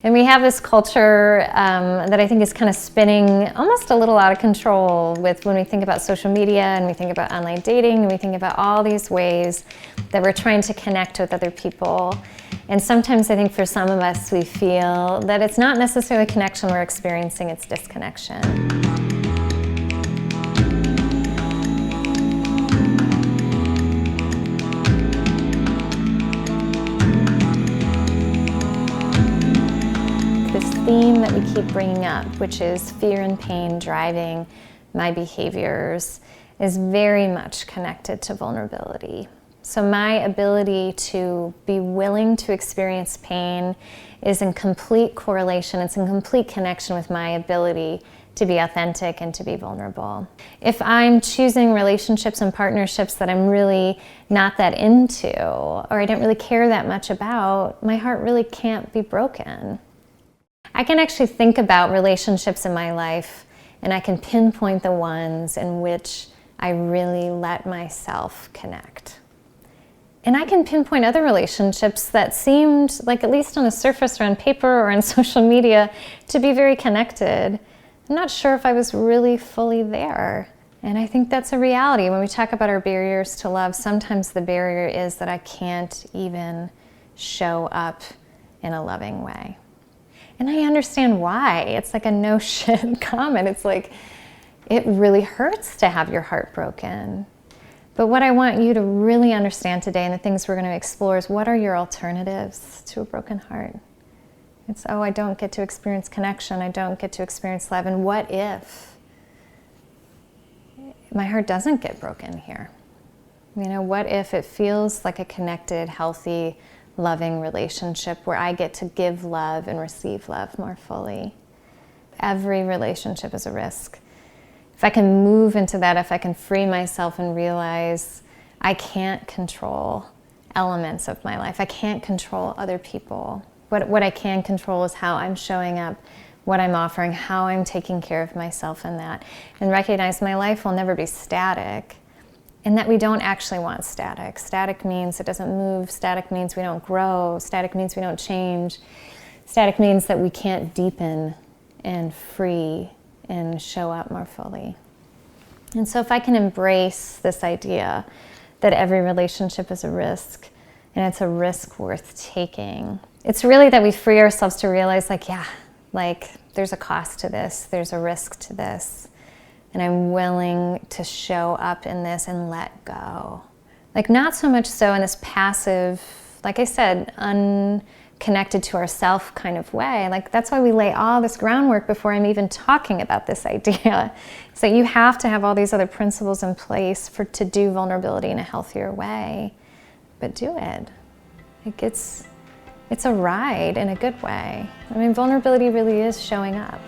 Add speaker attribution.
Speaker 1: And we have this culture that I think is kind of spinning almost a little out of control with when we think about social media and we think about online dating and we think about all these ways that we're trying to connect with other people. And sometimes I think for some of us we feel that it's not necessarily connection we're experiencing, it's disconnection. This theme that we keep bringing up, which is fear and pain driving my behaviors, is very much connected to vulnerability. So my ability to be willing to experience pain is in complete correlation, it's in complete connection with my ability to be authentic and to be vulnerable. If I'm choosing relationships and partnerships that I'm really not that into, or I don't really care that much about, my heart really can't be broken. I can actually think about relationships in my life and I can pinpoint the ones in which I really let myself connect. And I can pinpoint other relationships that seemed like, at least on the surface or on paper or on social media, to be very connected. I'm not sure if I was really fully there. And I think that's a reality. When we talk about our barriers to love, sometimes the barrier is that I can't even show up in a loving way. And I understand why. It's like a no shit comment. It's like, it really hurts to have your heart broken. But what I want you to really understand today, and the things we're going to explore, is what are your alternatives to a broken heart? It's, oh, I don't get to experience connection. I don't get to experience love. And what if my heart doesn't get broken here? You know, what if it feels like a connected, healthy, loving relationship where I get to give love and receive love more fully? Every relationship is a risk. If I can move into that, if I can free myself and realize I can't control elements of my life, I can't control other people. What I can control is how I'm showing up, what I'm offering, how I'm taking care of myself in that, and recognize my life will never be static. And that we don't actually want static. Static means it doesn't move. Static means we don't grow. Static means we don't change. Static means that we can't deepen and free and show up more fully. And so if I can embrace this idea that every relationship is a risk, and it's a risk worth taking, it's really that we free ourselves to realize, like, yeah, like there's a cost to this, there's a risk to this. And I'm willing to show up in this and let go. Like, not so much so in this passive, like I said, unconnected to ourself kind of way. Like, that's why we lay all this groundwork before I'm even talking about this idea. So you have to have all these other principles in place to do vulnerability in a healthier way. But do it. Like, it's a ride in a good way. I mean, vulnerability really is showing up.